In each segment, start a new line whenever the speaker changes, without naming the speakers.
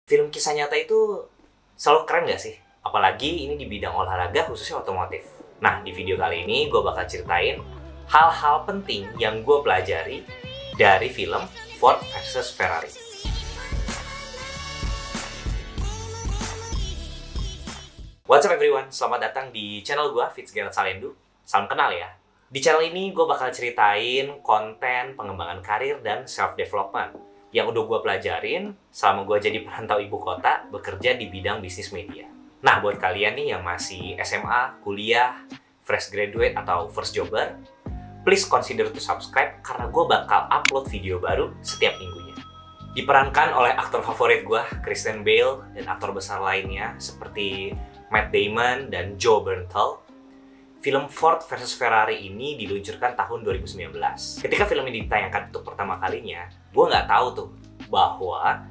Film kisah nyata itu selalu keren nggak sih? Apalagi ini di bidang olahraga khususnya otomotif. Nah, di video kali ini gue bakal ceritain hal-hal penting yang gue pelajari dari film Ford versus Ferrari. What's up everyone? Selamat datang di channel gue, Fitzgerald Salendu. Salam kenal ya. Di channel ini gue bakal ceritain konten pengembangan karir dan self-development yang udah gue pelajarin selama gue jadi perantau ibu kota bekerja di bidang bisnis media. Nah, buat kalian nih yang masih SMA, kuliah, fresh graduate, atau first jobber, please consider to subscribe karena gue bakal upload video baru setiap minggunya. Diperankan oleh aktor favorit gue, Christian Bale, dan aktor besar lainnya seperti Matt Damon dan Joe Bernthal. Film Ford versus Ferrari ini diluncurkan tahun 2019. Ketika film ini ditayangkan untuk pertama kalinya, gue nggak tahu tuh bahwa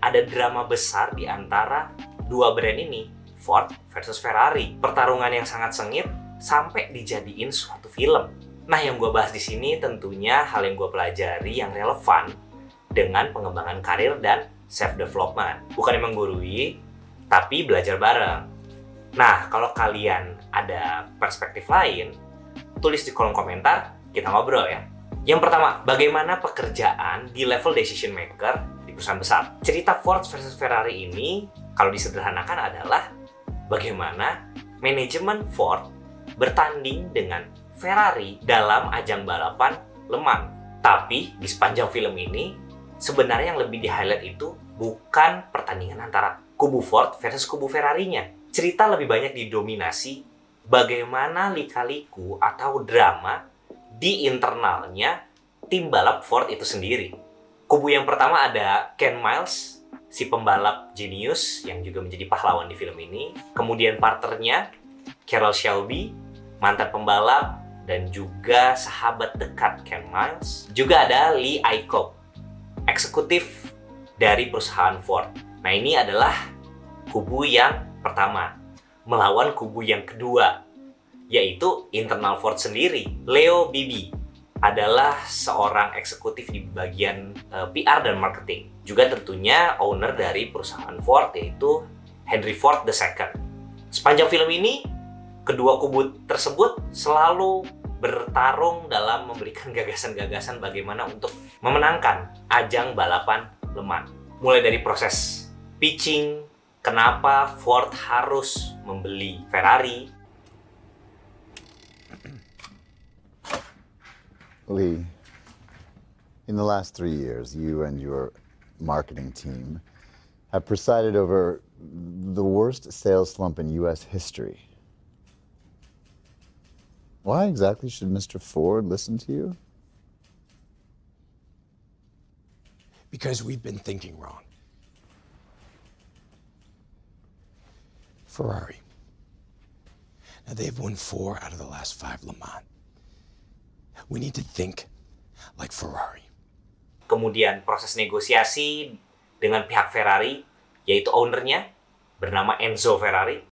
ada drama besar di antara dua brand ini, Ford versus Ferrari. Pertarungan yang sangat sengit sampai dijadiin suatu film. Nah, yang gue bahas di sini tentunya hal yang gue pelajari yang relevan dengan pengembangan karir dan self-development. Bukan menggurui, tapi belajar bareng. Nah, kalau kalian ada perspektif lain, tulis di kolom komentar, kita ngobrol ya. Yang pertama, bagaimana pekerjaan di level decision maker di perusahaan besar? Cerita Ford versus Ferrari ini, kalau disederhanakan adalah bagaimana manajemen Ford bertanding dengan Ferrari dalam ajang balapan Le Mans. Tapi di sepanjang film ini, sebenarnya yang lebih di-highlight itu bukan pertandingan antara kubu Ford versus kubu Ferrari-nya. Cerita lebih banyak didominasi bagaimana lika-liku atau drama di internalnya tim balap Ford itu sendiri. Kubu yang pertama ada Ken Miles, si pembalap jenius yang juga menjadi pahlawan di film ini. Kemudian partnernya Carroll Shelby, mantan pembalap dan juga sahabat dekat Ken Miles. Juga ada Lee Iacocca, eksekutif dari perusahaan Ford. Nah, ini adalah kubu yang pertama melawan kubu yang kedua, yaitu internal Ford sendiri. Leo Beebe adalah seorang eksekutif di bagian PR dan marketing. Juga tentunya owner dari perusahaan Ford, yaitu Henry Ford II. Sepanjang film ini, kedua kubu tersebut selalu bertarung dalam memberikan gagasan-gagasan bagaimana untuk memenangkan ajang balapan Le Mans. Mulai dari proses pitching, kenapa Ford harus membeli Ferrari.
Lee, in the last 3 years, you and your marketing team have presided over the worst sales slump in U.S. history. Why exactly should Mr. Ford listen to you?
Because we've been thinking wrong. Ferrari. Now, they've won 4 out of the last 5 Le Mans. We need to think like Ferrari.
Kemudian proses negosiasi dengan pihak Ferrari, yaitu ownernya bernama Enzo Ferrari.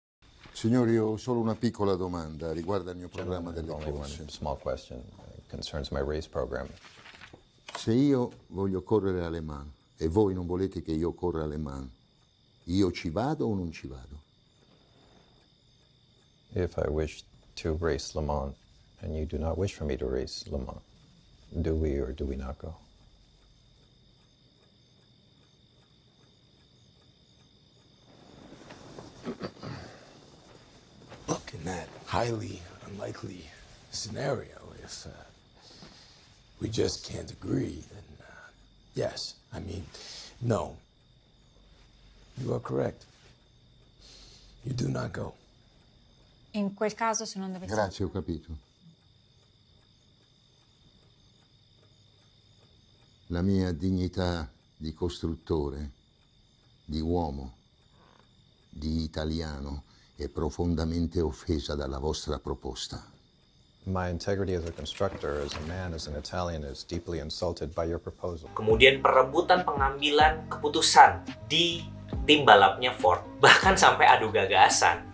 Signori, ho solo una piccola domanda riguarda il mio programma delle
Only one
corse.
small question. It concerns my race program.
Se io voglio correre a Le Mans e voi non volete che io corra a Le Mans, io ci vado o non ci vado?
If I wish to race Le Mans, and you do not wish for me to race Le Mans, do we or do we not go?
Look, in that highly unlikely scenario, if we just can't agree, then yes. I mean, no. You are correct. You do not go.
In quel caso, se non dovessi...
Grazie, ho capito. La mia dignità di costruttore, di uomo, di italiano è profondamente offesa dalla vostra proposta.
My integrity as a constructor, as a man, as an Italian, is deeply insulted by your proposal.
Kemudian perebutan pengambilan keputusan di tim balapnya Ford, bahkan sampai adu gagasan.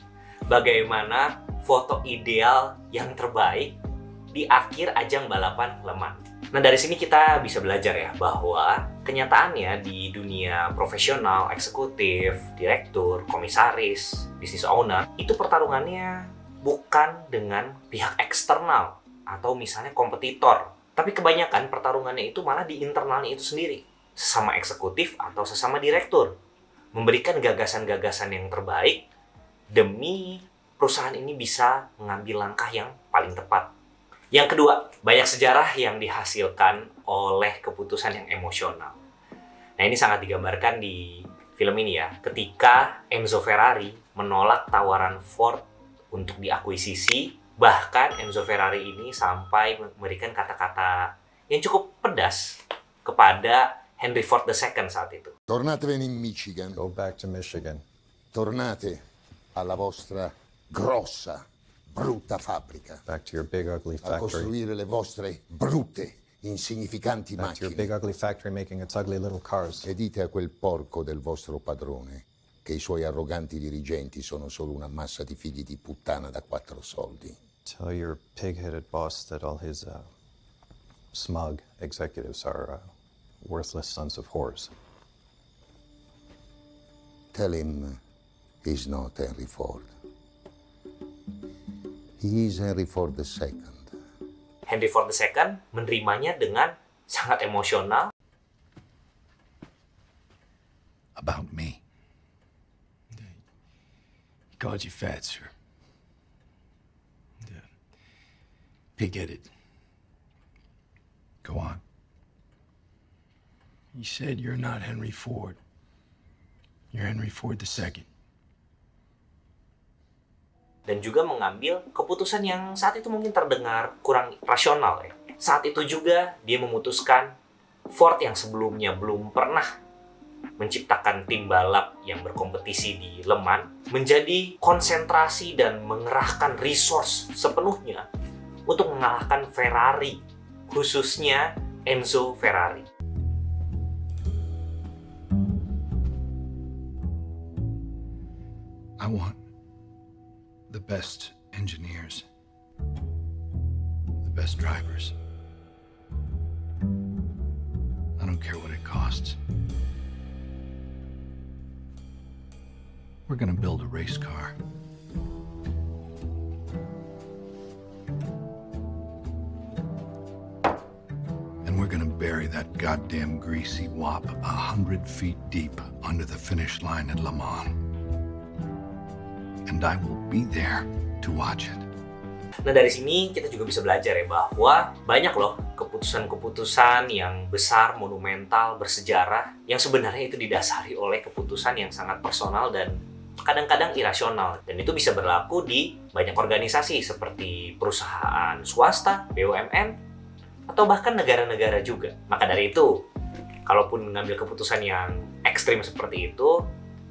Bagaimana foto ideal yang terbaik di akhir ajang balapan Le Mans. Nah, dari sini kita bisa belajar ya bahwa kenyataannya di dunia profesional, eksekutif, direktur, komisaris, business owner, itu pertarungannya bukan dengan pihak eksternal atau misalnya kompetitor. Tapi kebanyakan pertarungannya itu malah di internalnya itu sendiri. Sesama eksekutif atau sesama direktur. Memberikan gagasan-gagasan yang terbaik demi perusahaan ini bisa mengambil langkah yang paling tepat. Yang kedua, banyak sejarah yang dihasilkan oleh keputusan yang emosional. Nah, ini sangat digambarkan di film ini ya. Ketika Enzo Ferrari menolak tawaran Ford untuk diakuisisi, bahkan Enzo Ferrari ini sampai memberikan kata-kata yang cukup pedas kepada Henry Ford II saat itu.
Tornatevene in Michigan.
Go back to Michigan.
Tornate alla vostra grossa, brutta fabbrica.
Back to your big ugly
A
factory.
costruire le vostre brutte, insignificanti
Back to your
macchine.
big ugly factory making its ugly little cars.
E dite a quel porco del vostro padrone che i suoi arroganti dirigenti sono solo una massa di figli di puttana da 4 soldi.
Tell your pig-headed boss that all his smug executives are worthless sons of whores.
Tell him he's not Henry Ford. He is Henry Ford II.
Henry Ford II menerimanya dengan sangat emosional.
About me. He called you fat, sir. Yeah. Pig-headed. Go on. He said you're not Henry Ford. You're Henry Ford II.
Dan juga mengambil keputusan yang saat itu mungkin terdengar kurang rasional ya. Saat itu juga dia memutuskan Ford yang sebelumnya belum pernah menciptakan tim balap yang berkompetisi di Le Mans menjadi konsentrasi dan mengerahkan resource sepenuhnya untuk mengalahkan Ferrari, khususnya Enzo Ferrari.
I want the best engineers, the best drivers. I don't care what it costs. We're gonna build a race car. And we're gonna bury that goddamn greasy wop 100 feet deep under the finish line at Le Mans. And I will be there to watch it.
Nah, dari sini kita juga bisa belajar ya bahwa banyak loh keputusan-keputusan yang besar, monumental, bersejarah yang sebenarnya itu didasari oleh keputusan yang sangat personal dan kadang-kadang irasional. Dan itu bisa berlaku di banyak organisasi seperti perusahaan swasta, BUMN, atau bahkan negara-negara juga. Maka dari itu, kalaupun mengambil keputusan yang ekstrim seperti itu,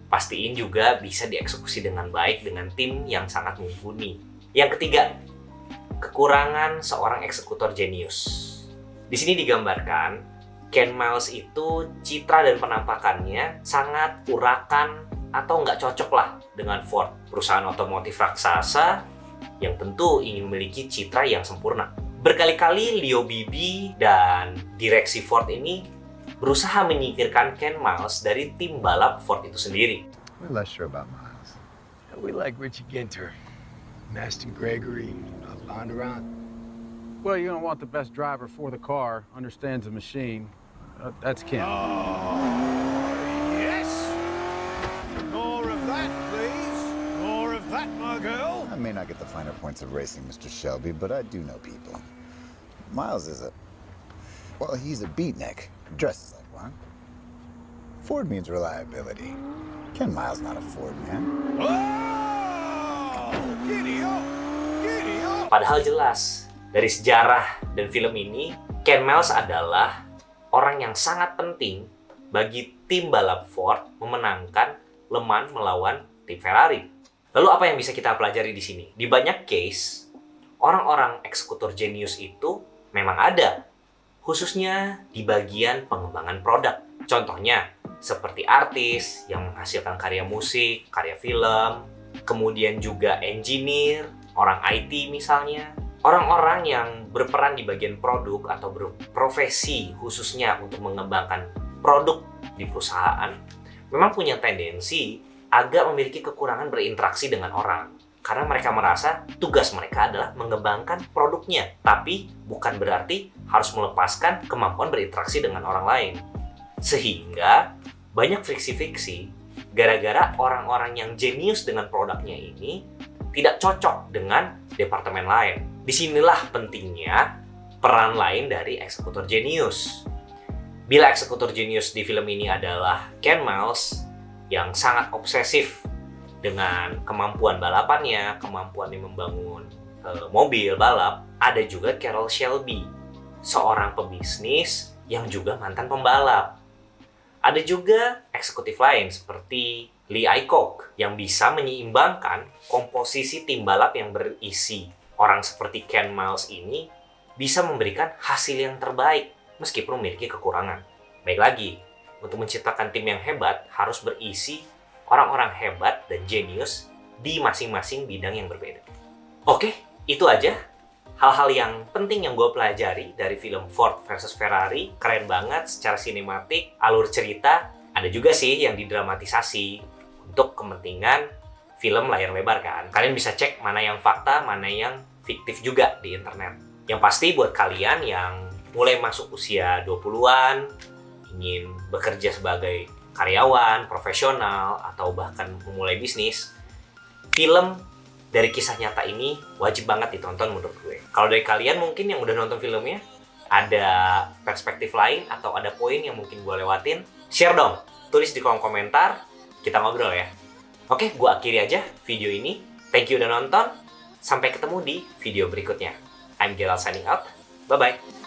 pastiin juga bisa dieksekusi dengan baik dengan tim yang sangat mumpuni. Yang ketiga, kekurangan seorang eksekutor jenius. Di sini digambarkan Ken Miles itu citra dan penampakannya sangat urakan atau nggak cocok lah dengan Ford, perusahaan otomotif raksasa yang tentu ingin memiliki citra yang sempurna. Berkali-kali Leo Beebe dan direksi Ford ini berusaha menyingkirkan Ken Miles dari tim balap Ford itu sendiri.
We're less sure about Miles.
We like Richie Ginter, Aston Gregory, Bondurant.
Well, you're gonna want the best driver for the car, understands the machine. That's Ken.
Yes! More of that, please. More of that, my girl.
I may not get the finer points of racing, Mr. Shelby, but I do know people. Miles is well, he's a beatnik. Dresses like one. Ford means reliability. Ken Miles not a Ford man.
Oh! Giddy up! Giddy up!
Padahal jelas dari sejarah dan film ini, Ken Miles adalah orang yang sangat penting bagi tim balap Ford memenangkan Le Mans melawan tim Ferrari. Lalu apa yang bisa kita pelajari di sini? Di banyak case, orang-orang eksekutor jenius itu memang ada, khususnya di bagian pengembangan produk. Contohnya, seperti artis yang menghasilkan karya musik, karya film, kemudian juga engineer, orang IT misalnya, Orang-orang yang berperan di bagian produk atau berprofesi khususnya untuk mengembangkan produk di perusahaan memang punya tendensi agak memiliki kekurangan berinteraksi dengan orang. Karena mereka merasa tugas mereka adalah mengembangkan produknya. Tapi bukan berarti harus melepaskan kemampuan berinteraksi dengan orang lain. Sehingga banyak friksi-friksi gara-gara orang-orang yang jenius dengan produknya ini tidak cocok dengan departemen lain. Disinilah pentingnya peran lain dari eksekutor jenius. Bila eksekutor jenius di film ini adalah Ken Miles yang sangat obsesif dengan kemampuan balapannya, kemampuannya membangun mobil balap, ada juga Carroll Shelby, seorang pebisnis yang juga mantan pembalap. Ada juga eksekutif lain seperti Lee Iacocca yang bisa menyeimbangkan komposisi tim balap yang berisi orang seperti Ken Miles ini bisa memberikan hasil yang terbaik meskipun memiliki kekurangan. Baik lagi, untuk menciptakan tim yang hebat harus berisi orang-orang hebat dan jenius di masing-masing bidang yang berbeda. Oke, itu aja hal-hal yang penting yang gue pelajari dari film Ford versus Ferrari. Keren banget secara sinematik, alur cerita. Ada juga sih yang didramatisasi untuk kepentingan film layar lebar kan. Kalian bisa cek mana yang fakta, mana yang fiktif juga di internet. Yang pasti buat kalian yang mulai masuk usia 20-an, ingin bekerja sebagai karyawan, profesional, atau bahkan memulai bisnis, film dari kisah nyata ini wajib banget ditonton menurut gue. Kalau dari kalian mungkin yang udah nonton filmnya, ada perspektif lain atau ada poin yang mungkin gue lewatin, share dong. Tulis di kolom komentar, kita ngobrol ya. Oke, gue akhiri aja video ini. Thank you udah nonton. Sampai ketemu di video berikutnya. I'm Gerald signing out. Bye-bye.